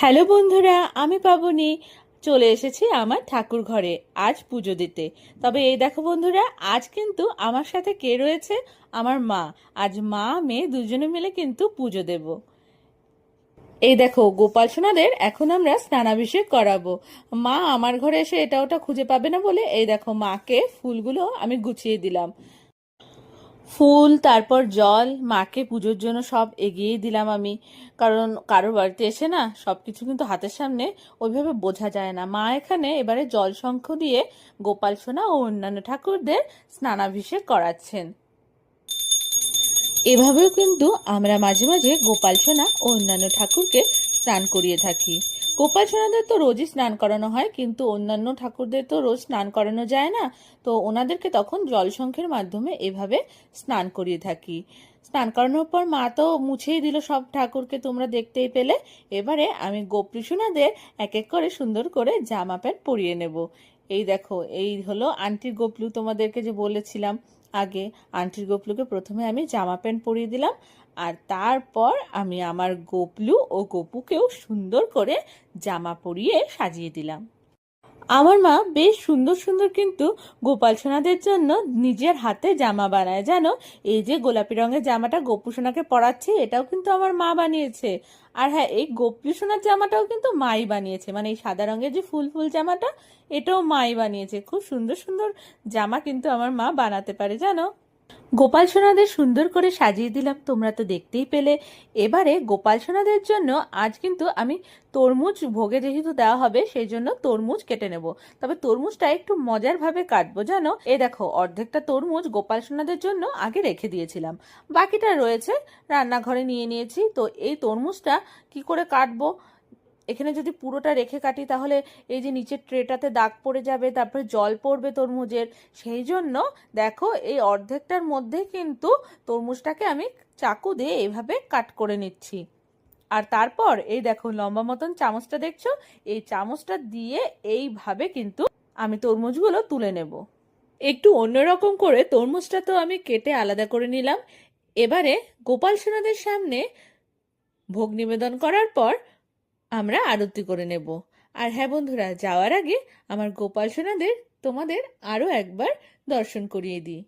Hello বন্ধুরা, আমি পাবনি চলে এসেছি আমার ঠাকুর ঘরে আজ পুজো দিতে। তবে এই দেখো বন্ধুরা, আজ কিন্তু আমার সাথে কে রয়েছে? আমার মা। আজ মা মেয়ে দুজনে মিলে কিন্তু পুজো দেব। এই দেখো, গোপাল সোনাদের এখন আমরা স্নানাভিষেক করাবো। মা আমার ঘরে এসে এটা ওটা খুঁজে পাবে না বলে এই দেখো মাকে ফুলগুলো আমি গুছিয়ে দিলাম। ফুল, তারপর জল, মাকে পুজোর জন্য সব এগিয়ে দিলাম আমি। কারণ কারোর বাড়িতে এসে না সবকিছু কিন্তু হাতের সামনে ওইভাবে বোঝা যায় না। মা এখানে এবারে জল শঙ্খ দিয়ে গোপাল সোনা ও অন্যান্য ঠাকুরদের স্নানাভিষেক করাচ্ছেন। এভাবেও কিন্তু আমরা মাঝে মাঝে গোপাল সোনা ও অন্যান্য ঠাকুরকে স্নান করিয়ে থাকি। গোপাল সোনাদের তো রোজই স্নান করানো হয়, কিন্তু অন্যান্য ঠাকুরদের তো রোজ স্নান করানো যায় না। তো ওনাদেরকে তখন জলসংখ্যের মাধ্যমে এভাবে স্নান করিয়ে থাকি। স্নান করানোর পর মা তো মুছেই দিল সব ঠাকুরকে, তোমরা দেখতেই পেলে। এবারে আমি গোপী সোনাদের এক এক করে সুন্দর করে জামা প্যান্ট পরিয়ে নেব। এই দেখো, এই হলো আন্টির গোপলু, তোমাদেরকে যে বলেছিলাম আগে। আন্টির গোপলুকে প্রথমে আমি জামা প্যান্ট পরিয়ে দিলাম, আর তারপর আমি আমার গোপলু ও গোপুকেও সুন্দর করে জামা পরিয়ে সাজিয়ে দিলাম। আমার মা বেশ সুন্দর সুন্দর কিন্তু গোপাল সোনাদের জন্য নিজের হাতে জামা বানায়, জানো। এই যে গোলাপি রঙের জামাটা গোপু সোনাকে পরাচ্ছে, এটাও কিন্তু আমার মা বানিয়েছে। আর হ্যাঁ, এই গোপী সোনার জামাটাও কিন্তু মাই বানিয়েছে, মানে এই সাদা রঙের যে ফুল ফুল জামাটা, এটাও মাই বানিয়েছে। খুব সুন্দর সুন্দর জামা কিন্তু আমার মা বানাতে পারে, জানো। গোপাল সোনাদের সুন্দর করে সাজিয়ে দিলাম, তোমরা তো দেখতেই পেলে। এবারে গোপাল সোনাদের জন্য আজ কিন্তু আমি তরমুজ ভোগে যেহেতু দেওয়া হবে, সেই জন্য তরমুজ কেটে নেব। তবে তরমুজটা একটু মজার ভাবে কাটবো, জানো। এই দেখো, অর্ধেকটা তরমুজ গোপাল সোনাদের জন্য আগে রেখে দিয়েছিলাম, বাকিটা রয়েছে রান্নাঘরে নিয়ে নিয়েছি। তো এই তরমুজটা কি করে কাটবো? এখানে যদি পুরোটা রেখে কাটি তাহলে এই যে নিচের ট্রেটাতে দাগ পড়ে যাবে, তারপরে জল পড়বে তরমুজের। সেই জন্য দেখো, এই অর্ধেকটার মধ্যে কিন্তু তরমুজটাকে আমি চাকু দিয়ে এইভাবে কাট করে নিচ্ছি। আর তারপর এই দেখো, লম্বা মতন চামচটা দেখছো, এই চামচটা দিয়ে এইভাবে কিন্তু আমি তরমুজগুলো তুলে নেব। একটু অন্যরকম করে তরমুজটা তো আমি কেটে আলাদা করে নিলাম। এবারে গোপাল সোনাদের সামনে ভোগ নিবেদন করার পর আমরা আরতি করে নেব। আর হ্যাঁ বন্ধুরা, যাওয়ার আগে আমার গোপাল সোনাদের তোমাদের আরও একবার দর্শন করিয়ে দিই।